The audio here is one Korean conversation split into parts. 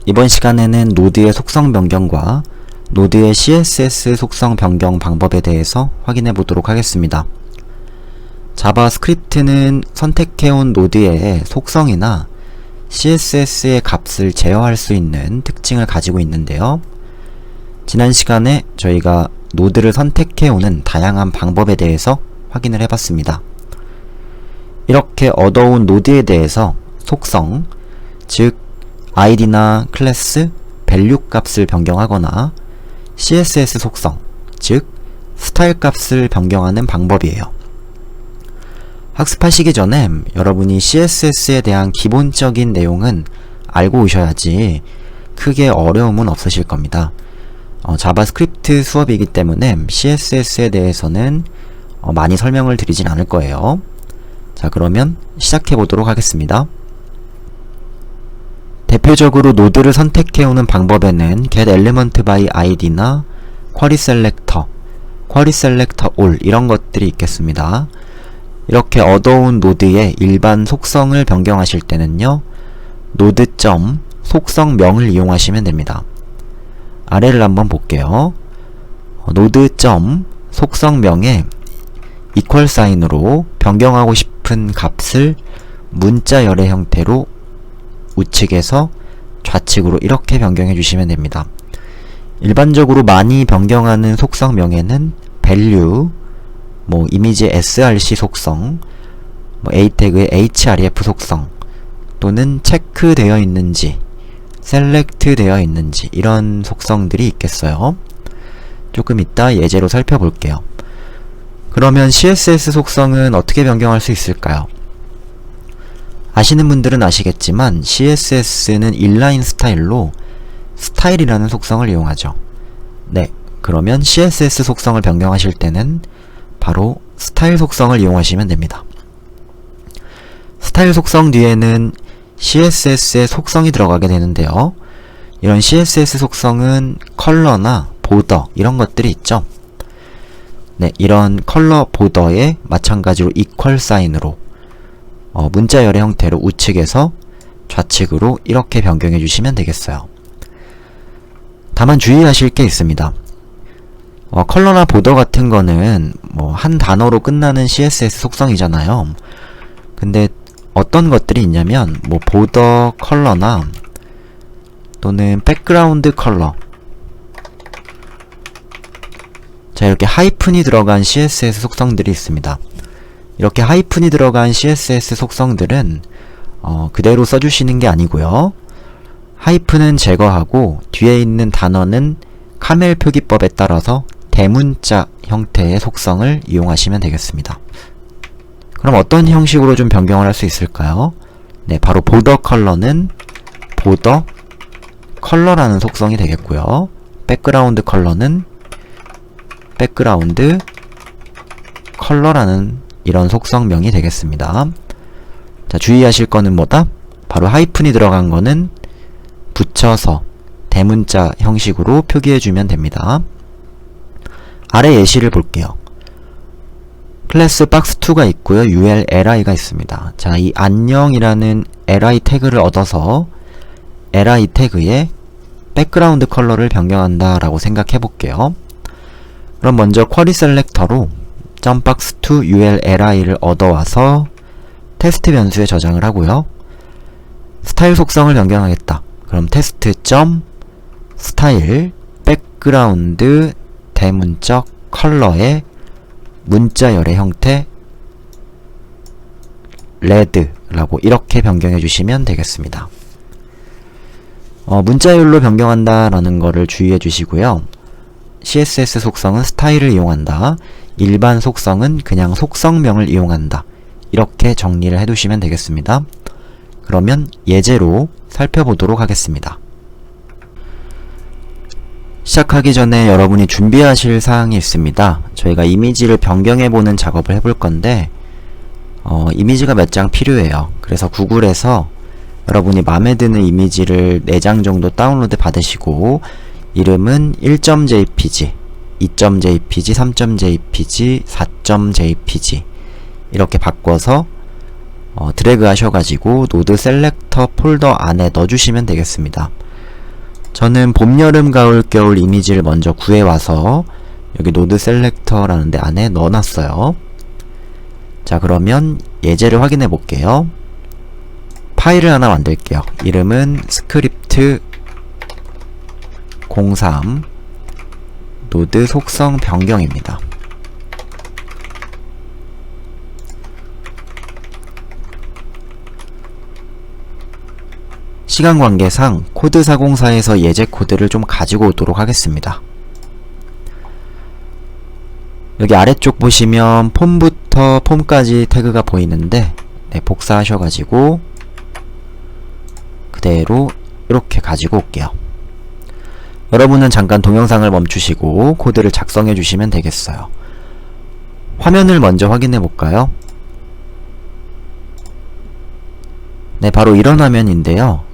이번 시간에는 노드의 속성 변경과 노드의 CSS 속성 변경 방법에 대해서 확인해 보도록 하겠습니다. 자바스크립트는 선택해온 노드의 속성이나 CSS의 값을 제어할 수 있는 특징을 가지고 있는데요. 지난 시간에 저희가 노드를 선택해오는 다양한 방법에 대해서 확인을 해봤습니다. 이렇게 얻어온 노드에 대해서 속성, 즉 id나 클래스, 밸류 값을 변경하거나 CSS 속성, 즉 스타일 값을 변경하는 방법이에요. 학습하시기 전에 여러분이 CSS에 대한 기본적인 내용은 알고 오셔야지 크게 어려움은 없으실 겁니다. 자바스크립트 수업이기 때문에 CSS에 대해서는 많이 설명을 드리진 않을 거예요. 자, 그러면 시작해 보도록 하겠습니다. 대표적으로 노드를 선택해오는 방법에는 getElementById나 querySelector, querySelectorAll 이런 것들이 있겠습니다. 이렇게 얻어온 노드의 일반 속성을 변경하실 때는요, 노드.점 속성명을 이용하시면 됩니다. 아래를 한번 볼게요. 노드.점 속성명에 equal 사인으로 변경하고 싶은 값을 문자 열의 형태로 우측에서 좌측으로 이렇게 변경해 주시면 됩니다. 일반적으로 많이 변경하는 속성명에는 value, 이미지의 src 속성, a 태그의 href 속성, 또는 체크되어 있는지, 셀렉트 되어 있는지 이런 속성들이 있겠어요. 조금 이따 예제로 살펴볼게요. 그러면 CSS 속성은 어떻게 변경할 수 있을까요? 아시는 분들은 아시겠지만 CSS는 인라인 스타일로 스타일이라는 속성을 이용하죠. 네, 그러면 CSS 속성을 변경하실 때는 바로 스타일 속성을 이용하시면 됩니다. 스타일 속성 뒤에는 CSS의 속성이 들어가게 되는데요. 이런 CSS 속성은 컬러나 보더 이런 것들이 있죠. 네, 이런 컬러 보더에 마찬가지로 equal 사인으로 문자열의 형태로 우측에서 좌측으로 이렇게 변경해 주시면 되겠어요. 다만 주의하실 게 있습니다. 컬러나 보더 같은 거는 한 단어로 끝나는 CSS 속성이잖아요. 근데 어떤 것들이 있냐면 보더 컬러나 또는 백그라운드 컬러, 자, 이렇게 하이픈이 들어간 CSS 속성들이 있습니다. 이렇게 하이픈이 들어간 CSS 속성들은 그대로 써주시는 게 아니고요. 하이픈은 제거하고 뒤에 있는 단어는 카멜 표기법에 따라서 대문자 형태의 속성을 이용하시면 되겠습니다. 그럼 어떤 형식으로 좀 변경을 할 수 있을까요? 네, 바로 보더 컬러는 보더 컬러라는 속성이 되겠고요. 백그라운드 컬러는 백그라운드 컬러라는 이런 속성명이 되겠습니다. 자, 주의하실 거는 뭐다? 바로 하이픈이 들어간 거는 붙여서 대문자 형식으로 표기해주면 됩니다. 아래 예시를 볼게요. 클래스 box2가 있고요. ul_li가 있습니다. 자, 이 안녕이라는 li 태그를 얻어서 li 태그에 백그라운드 컬러를 변경한다 라고 생각해 볼게요. 그럼 먼저 쿼리 셀렉터로 box2 ul_li를 얻어와서 테스트 변수에 저장을 하고요. 스타일 속성을 변경하겠다. 그럼 테스트.스타일 백그라운드 대문적 컬러의 문자열의 형태 레드라고 이렇게 변경해 주시면 되겠습니다. 문자열로 변경한다 라는 거를 주의해 주시고요. CSS 속성은 스타일을 이용한다. 일반 속성은 그냥 속성명을 이용한다. 이렇게 정리를 해두시면 되겠습니다. 그러면 예제로 살펴보도록 하겠습니다. 시작하기 전에 여러분이 준비하실 사항이 있습니다. 저희가 이미지를 변경해보는 작업을 해볼 건데 이미지가 몇 장 필요해요. 그래서 구글에서 여러분이 마음에 드는 이미지를 4장 정도 다운로드 받으시고 이름은 1.jpg, 2.jpg, 3.jpg, 4.jpg 이렇게 바꿔서 드래그 하셔가지고 노드 셀렉터 폴더 안에 넣어주시면 되겠습니다. 저는 봄, 여름, 가을, 겨울 이미지를 먼저 구해와서 여기 노드 셀렉터라는 데 안에 넣어놨어요. 자, 그러면 예제를 확인해 볼게요. 파일을 하나 만들게요. 이름은 스크립트 03 노드 속성 변경입니다. 시간 관계상 코드 404에서 예제 코드를 좀 가지고 오도록 하겠습니다. 여기 아래쪽 보시면 폼부터 폼까지 태그가 보이는데 네, 복사하셔가지고 그대로 이렇게 가지고 올게요. 여러분은 잠깐 동영상을 멈추시고 코드를 작성해 주시면 되겠어요. 화면을 먼저 확인해 볼까요? 네, 바로 이런 화면인데요.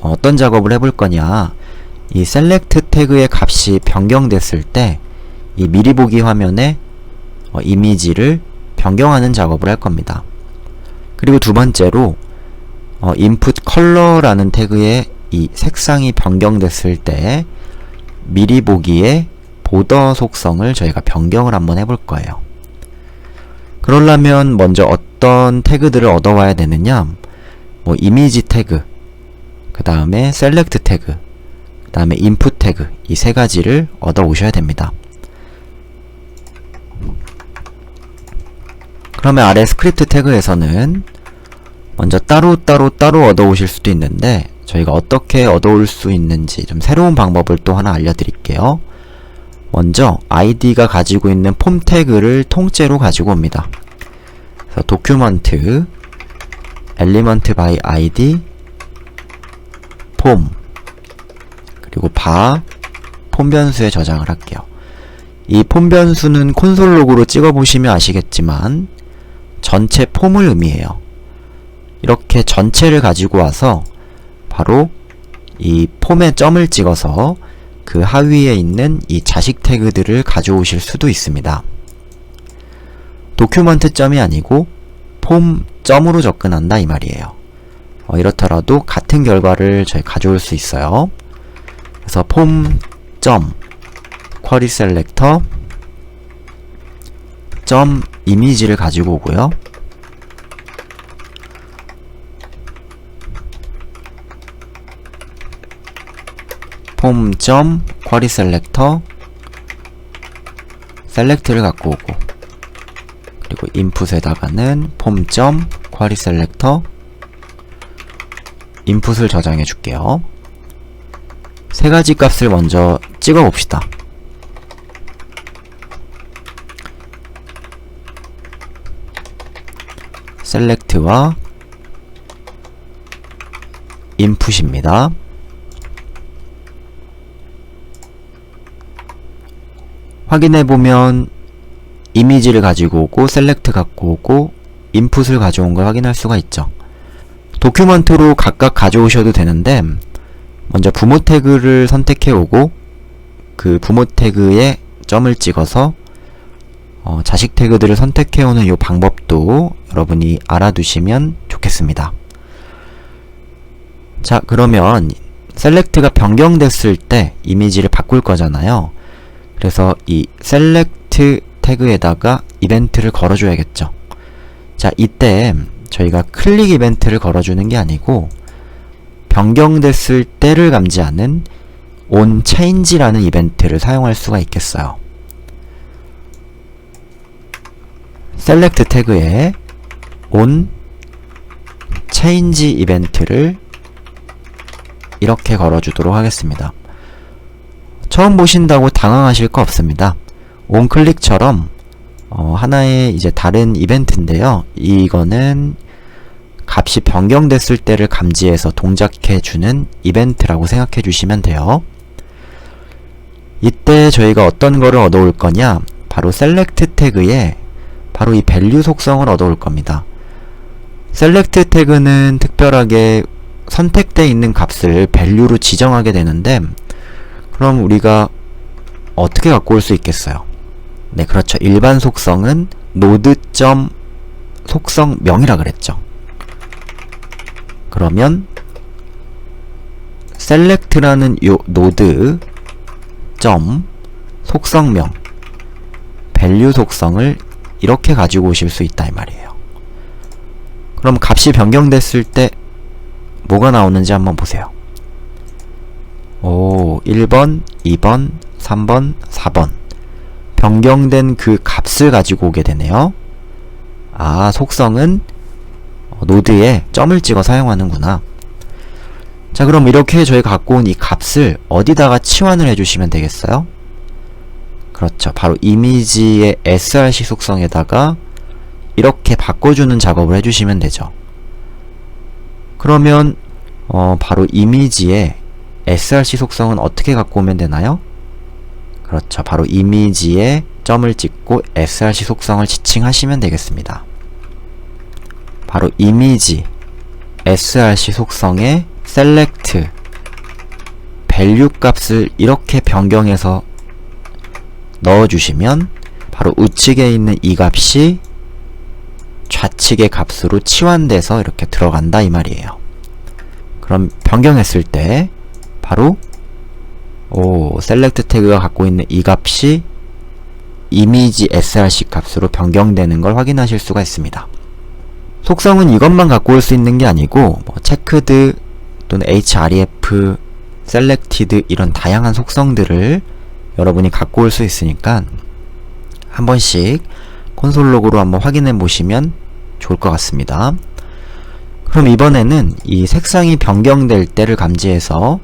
어떤 작업을 해볼 거냐, 이 셀렉트 태그의 값이 변경됐을 때 이 미리 보기 화면에 이미지를 변경하는 작업을 할 겁니다. 그리고 두 번째로 input color라는 태그의 이 색상이 변경됐을 때 미리 보기의 보더 속성을 저희가 변경을 한번 해볼 거예요. 그러려면 먼저 어떤 태그들을 얻어와야 되느냐, 이미지 태그, 그 다음에 셀렉트 태그, 그 다음에 input 태그, 이 세 가지를 얻어 오셔야 됩니다. 그러면 아래 스크립트 태그에서는 먼저 따로 얻어 오실 수도 있는데 저희가 어떻게 얻어올 수 있는지 좀 새로운 방법을 또 하나 알려드릴게요. 먼저 id가 가지고 있는 폼 태그를 통째로 가지고 옵니다. 그래서 도큐먼트 element by id 폼 그리고 바 폼 변수에 저장을 할게요. 이 폼 변수는 콘솔 로그로 찍어보시면 아시겠지만 전체 폼을 의미해요. 이렇게 전체를 가지고 와서 바로 이 폼에 점을 찍어서 그 하위에 있는 이 자식 태그들을 가져오실 수도 있습니다. 도큐먼트 점이 아니고 폼 점으로 접근한다 이 말이에요. 이렇더라도 같은 결과를 저희 가져올 수 있어요. 그래서 폼 점 쿼리 셀렉터 점 이미지를 가지고 오고요. 폼 점 쿼리 셀렉터 셀렉트를 갖고 오고, 그리고 인풋에다가는 폼 점 쿼리 셀렉터 인풋을 저장해 줄게요. 세 가지 값을 먼저 찍어 봅시다. 셀렉트와 인풋입니다. 확인해보면 이미지를 가지고 오고 셀렉트 갖고 오고 인풋을 가져온 걸 확인할 수가 있죠. 도큐먼트로 각각 가져오셔도 되는데 먼저 부모 태그를 선택해 오고 그 부모 태그에 점을 찍어서 자식 태그들을 선택해 오는 이 방법도 여러분이 알아두시면 좋겠습니다. 자, 그러면 셀렉트가 변경됐을 때 이미지를 바꿀 거잖아요. 그래서 이 셀렉트 태그에다가 이벤트를 걸어줘야겠죠. 자, 이때 저희가 클릭 이벤트를 걸어주는 게 아니고 변경됐을 때를 감지하는 onChange라는 이벤트를 사용할 수가 있겠어요. 셀렉트 태그에 onChange 이벤트를 이렇게 걸어주도록 하겠습니다. 처음 보신다고 당황하실 거 없습니다. onClick처럼 하나의 이제 다른 이벤트인데요. 이거는 값이 변경됐을 때를 감지해서 동작해주는 이벤트라고 생각해 주시면 돼요. 이때 저희가 어떤 거를 얻어올 거냐, 바로 셀렉트 태그에 바로 이 밸류 속성을 얻어올 겁니다. 셀렉트 태그는 특별하게 선택되어 있는 값을 밸류로 지정하게 되는데, 그럼 우리가 어떻게 갖고 올 수 있겠어요? 네, 그렇죠. 일반 속성은 node.속성명이라 그랬죠. 그러면 select라는 요 노드 점 속성명 value 속성을 이렇게 가지고 오실 수 있다 이 말이에요. 그럼 값이 변경됐을 때 뭐가 나오는지 한번 보세요. 오, 1번, 2번, 3번, 4번 변경된 그 값을 가지고 오게 되네요. 아, 속성은 노드에 점을 찍어 사용하는구나. 자, 그럼 이렇게 저희가 갖고 온 이 값을 어디다가 치환을 해주시면 되겠어요? 그렇죠. 바로 이미지의 src 속성에다가 이렇게 바꿔주는 작업을 해주시면 되죠. 그러면 바로 이미지의 src 속성은 어떻게 갖고 오면 되나요? 그렇죠. 바로 이미지에 점을 찍고 src 속성을 지칭하시면 되겠습니다. 바로 이미지 src 속성에 select value 값을 이렇게 변경해서 넣어주시면 바로 우측에 있는 이 값이 좌측의 값으로 치환돼서 이렇게 들어간다 이 말이에요. 그럼 변경했을 때 바로 select 태그가 갖고 있는 이 값이 이미지 src 값으로 변경되는 걸 확인하실 수가 있습니다. 속성은 이것만 갖고 올 수 있는 게 아니고 checked 또는 href, selected 이런 다양한 속성들을 여러분이 갖고 올 수 있으니까 한 번씩 콘솔 로그로 한번 확인해 보시면 좋을 것 같습니다. 그럼 이번에는 이 색상이 변경될 때를 감지해서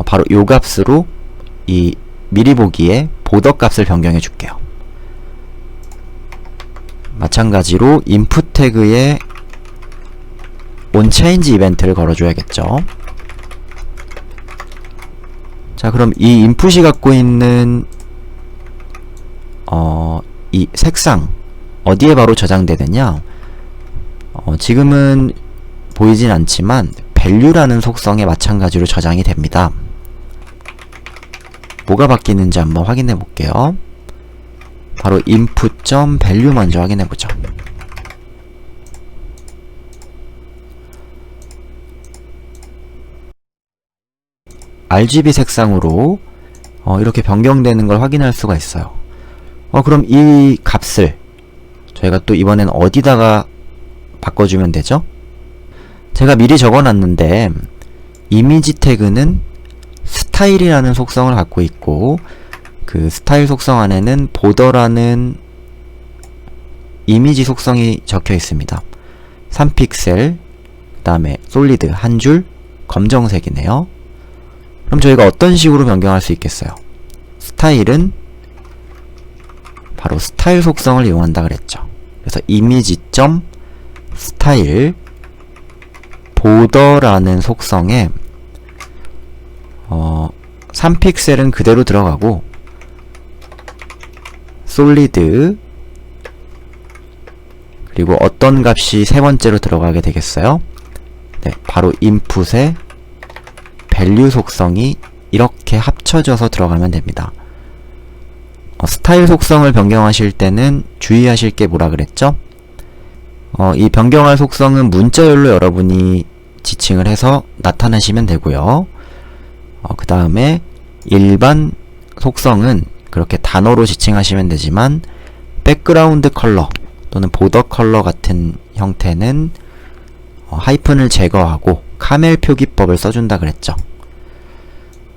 바로 요 값으로 이 미리 보기에 보더 값을 변경해 줄게요. 마찬가지로 input 태그에 onChange 이벤트를 걸어줘야겠죠. 자, 그럼 이 인풋이 갖고 있는 이 색상 어디에 바로 저장되느냐? 지금은 보이진 않지만 value라는 속성에 마찬가지로 저장이 됩니다. 뭐가 바뀌는지 한번 확인해 볼게요. 바로 input.value 먼저 확인해 보죠. RGB 색상으로 이렇게 변경되는 걸 확인할 수가 있어요. 그럼 이 값을 저희가 또 이번엔 어디다가 바꿔주면 되죠? 제가 미리 적어놨는데 이미지 태그는 스타일이라는 속성을 갖고 있고 그 스타일 속성 안에는 보더라는 이미지 속성이 적혀 있습니다. 3픽셀 그 다음에 솔리드 한 줄 검정색이네요. 그럼 저희가 어떤 식으로 변경할 수 있겠어요? 스타일은 바로 스타일 속성을 이용한다 그랬죠. 그래서 이미지.스타일 보더라는 속성에 3픽셀은 그대로 들어가고 솔리드 그리고 어떤 값이 세 번째로 들어가게 되겠어요? 네, 바로 인풋에 value 속성이 이렇게 합쳐져서 들어가면 됩니다. 스타일 속성을 변경하실 때는 주의하실 게 뭐라 그랬죠? 이 변경할 속성은 문자열로 여러분이 지칭을 해서 나타내시면 되고요. 그 다음에 일반 속성은 그렇게 단어로 지칭하시면 되지만 백그라운드 컬러 또는 보더 컬러 같은 형태는 하이픈을 제거하고 카멜 표기법을 써준다 그랬죠.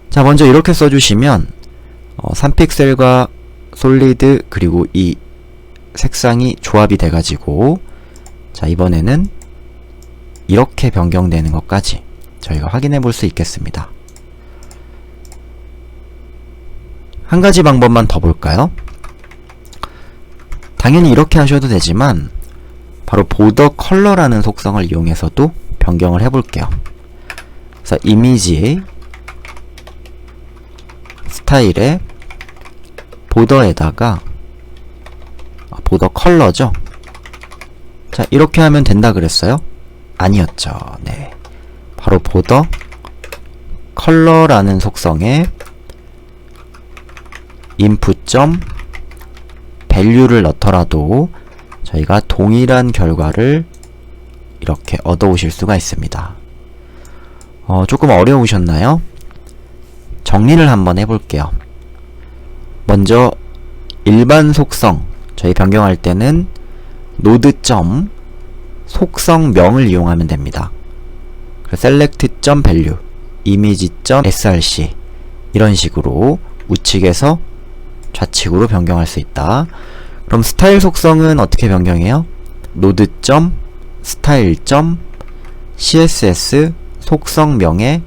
자, 먼저 이렇게 써주시면 3픽셀과 솔리드 그리고 이 색상이 조합이 돼가지고 자, 이번에는 이렇게 변경되는 것까지 저희가 확인해 볼 수 있겠습니다. 한 가지 방법만 더 볼까요? 당연히 이렇게 하셔도 되지만 바로 보더 컬러라는 속성을 이용해서도 변경을 해볼게요. 그래서 이미지 스타일에 보더에다가 보더 컬러죠. 자, 이렇게 하면 된다 그랬어요? 아니었죠. 네, 바로 보더 컬러라는 속성에 input.value를 넣더라도 저희가 동일한 결과를 이렇게 얻어오실 수가 있습니다. 조금 어려우셨나요? 정리를 한번 해볼게요. 먼저 일반 속성, 저희 변경할 때는 node.점 속성명을 이용하면 됩니다. select.value, image.src 이런 식으로 우측에서 좌측으로 변경할 수 있다. 그럼 스타일 속성은 어떻게 변경해요? node.style.css 속성명의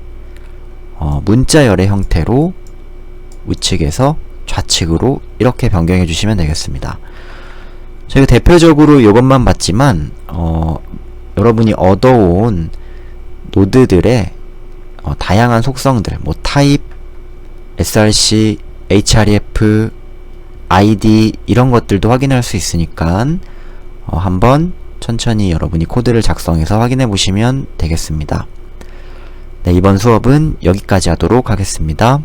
문자열의 형태로 우측에서 좌측으로 이렇게 변경해 주시면 되겠습니다. 저희가 대표적으로 이것만 봤지만 여러분이 얻어온 노드들의 다양한 속성들, 뭐 타입, src, href, id 이런 것들도 확인할 수 있으니까 한번 천천히 여러분이 코드를 작성해서 확인해 보시면 되겠습니다. 네, 이번 수업은 여기까지 하도록 하겠습니다.